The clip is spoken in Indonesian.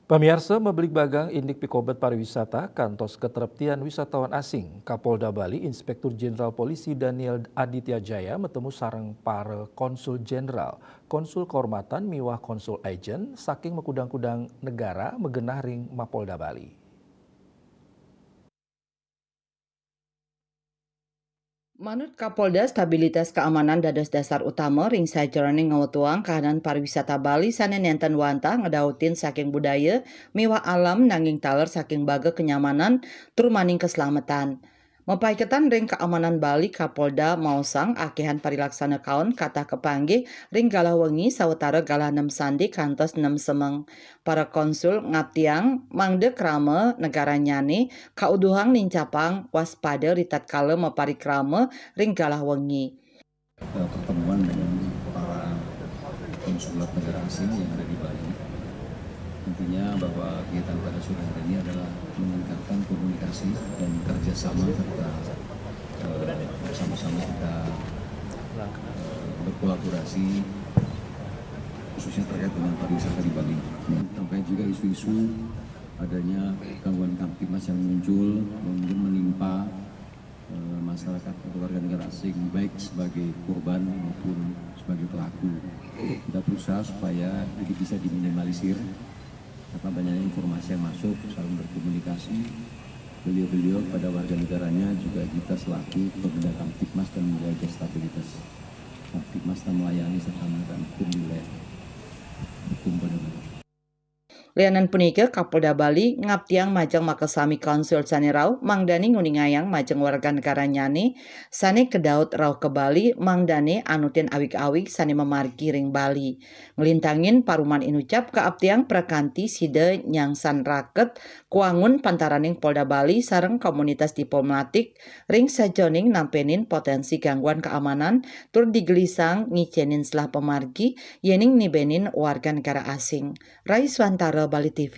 Pemirsa membeli bagang indik Pikobat pariwisata kantos keteraptian wisatawan asing. Kapolda Bali Inspektur Jenderal Polisi Daniel Aditya Jaya bertemu sareng para konsul jenderal, konsul kehormatan miwah konsul agent saking mekudang-kudang negara megenah ring Mapolda Bali. Manut Kapolda, stabilitas keamanan dados dasar utama ring sajroning ngawutuang kahanan pariwisata Bali sanen enten wantah ngedautin saking budaya miwah alam nanging taler saking baga kenyamanan tur maning keselamatan. Mempaiketan ring keamanan Bali Kapolda mausang akehan parilaksana kaon kata kepanggih ring galah wengi sawetara galah 6 sandi kantos 6 semeng. Para konsul ngaptiang mangde krama negara nyane kauduhang nincapang waspada ritat kala maparikrama ring galah wengi. Pertemuan dengan para konsulat negara asing yang ada di Bali. Intinya bahwa kegiatan pada sore hari ini adalah meningkatkan komunikasi dan kerjasama serta bersama-sama kita berkolaborasi khususnya terkait dengan pariwisata di Bali. Sampai juga isu-isu adanya gangguan kamtipmas yang muncul mungkin menimpa masyarakat atau warga negara asing baik sebagai korban maupun sebagai pelaku. Kita berusaha supaya ini bisa diminimalisir karena banyaknya informasi yang masuk, saling berkomunikasi. Beliau-beliau pada warga negaranya juga kita selaku pembina Kamtipmas dan menjaga stabilitas Kamtipmas dan melayani serta menegakkan hukum di wilayah hukum pada Bali. Lianan punika Kapolda Bali ngaptiang majang makasami konsul sane rau mangdani nguningayang majang warga negara nyane sane kedaut rau ke Bali mangdane anutin awik-awik sane memargi ring Bali. Ngelintangin paruman inucap keaptiang prakanti side nyangsan raket kuangun pantaraning Polda Bali sareng komunitas diplomatik ring sajoning nampenin potensi gangguan keamanan tur digelisang ngicenin selah pemargi yening nibenin warga negara asing. Raiswantara Bali TV.